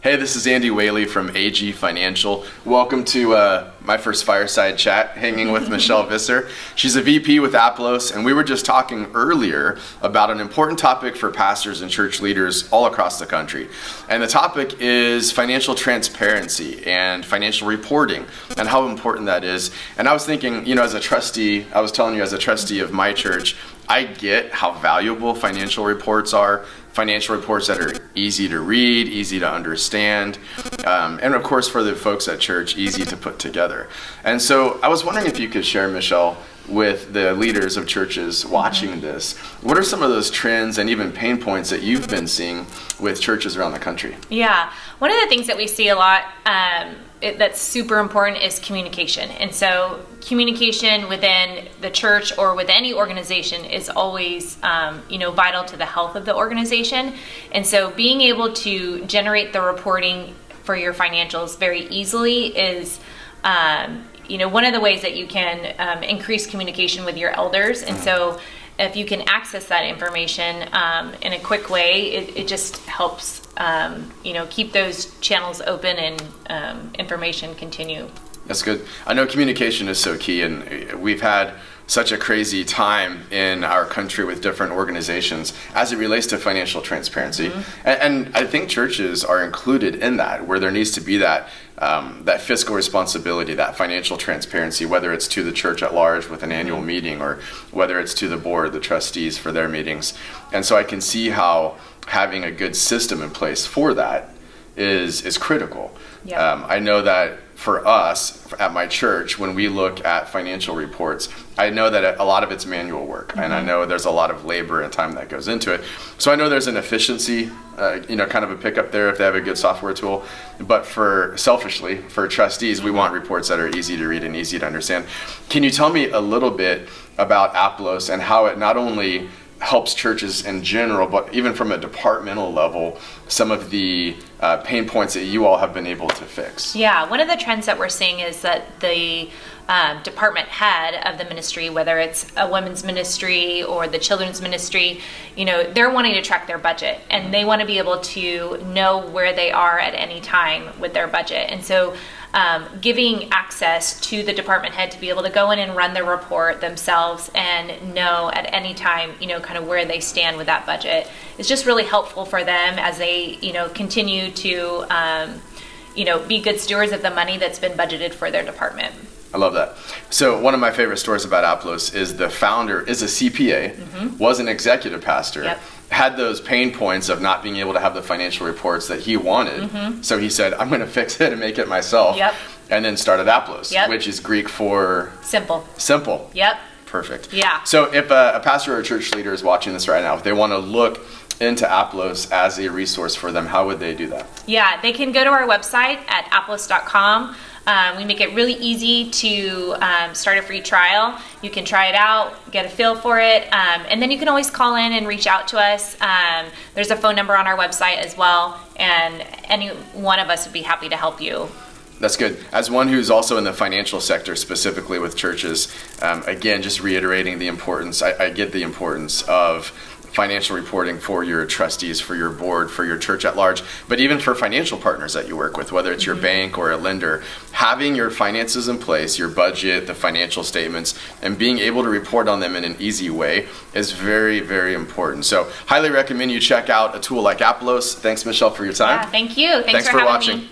Hey, this is Andy Whaley from AG Financial. Welcome to my first fireside chat, hanging with Michele Visser. She's a VP with Aplos, and we were just talking earlier about an important topic for pastors and church leaders all across the country. And the topic is financial transparency and financial reporting and how important that is. And I was thinking, as a trustee, I was telling you as a trustee of my church, I get how valuable financial reports are. Financial reports that are easy to read, easy to understand, and of course for the folks at church, easy to put together. And so I was wondering if you could share, Michele, with the leaders of churches watching this, what are some of those trends and even pain points that you've been seeing with churches around the country? Yeah, one of the things that we see a lot that's super important is communication. And so communication within the church or with any organization is always vital to the health of the organization. And so being able to generate the reporting for your financials very easily is one of the ways that you can increase communication with your elders. And so if you can access that information in a quick way, it just helps keep those channels open and information continue. That's good. I know communication is so key, and we've had such a crazy time in our country with different organizations as it relates to financial transparency. And I think churches are included in that, where there needs to be that fiscal responsibility, that financial transparency, whether it's to the church at large with an annual meeting or whether it's to the board, the trustees for their meetings. And so I can see how having a good system in place for that is critical. Yeah. I know that for us at my church, when we look at financial reports, I know that a lot of it's manual work, and I know there's a lot of labor and time that goes into it. So I know there's an efficiency, kind of a pickup there if they have a good software tool. But selfishly, for trustees, we want reports that are easy to read and easy to understand. Can you tell me a little bit about Aplos and how it not only helps churches in general, but even from a departmental level, some of the pain points that you all have been able to fix? Yeah, one of the trends that we're seeing is that the department head of the ministry, whether it's a women's ministry or the children's ministry, they're wanting to track their budget, and they want to be able to know where they are at any time with their budget. And so giving access to the department head to be able to go in and run the report themselves and know at any time, kind of where they stand with that budget is just really helpful for them as they, continue to, be good stewards of the money that's been budgeted for their department. I love that. So one of my favorite stories about Aplos is the founder is a CPA, was an executive pastor, had those pain points of not being able to have the financial reports that he wanted. So he said, I'm going to fix it and make it myself. And then started Aplos, which is Greek for simple. Simple. Yep. Perfect. Yeah. So if a pastor or a church leader is watching this right now, if they want to look into Aplos as a resource for them, how would they do that? Yeah, they can go to our website at aplos.com. We make it really easy to start a free trial. You can try it out, get a feel for it, and then you can always call in and reach out to us. There's a phone number on our website as well, and any one of us would be happy to help you. That's good. As one who's also in the financial sector, specifically with churches, again, just reiterating the importance, I get the importance of financial reporting for your trustees, for your board, for your church at large, but even for financial partners that you work with, whether it's your bank or a lender, having your finances in place, your budget, the financial statements, and being able to report on them in an easy way is very, very important. So highly recommend you check out a tool like Aplos. Thanks, Michele, for your time. Yeah, thank you. Thanks for having watching. me.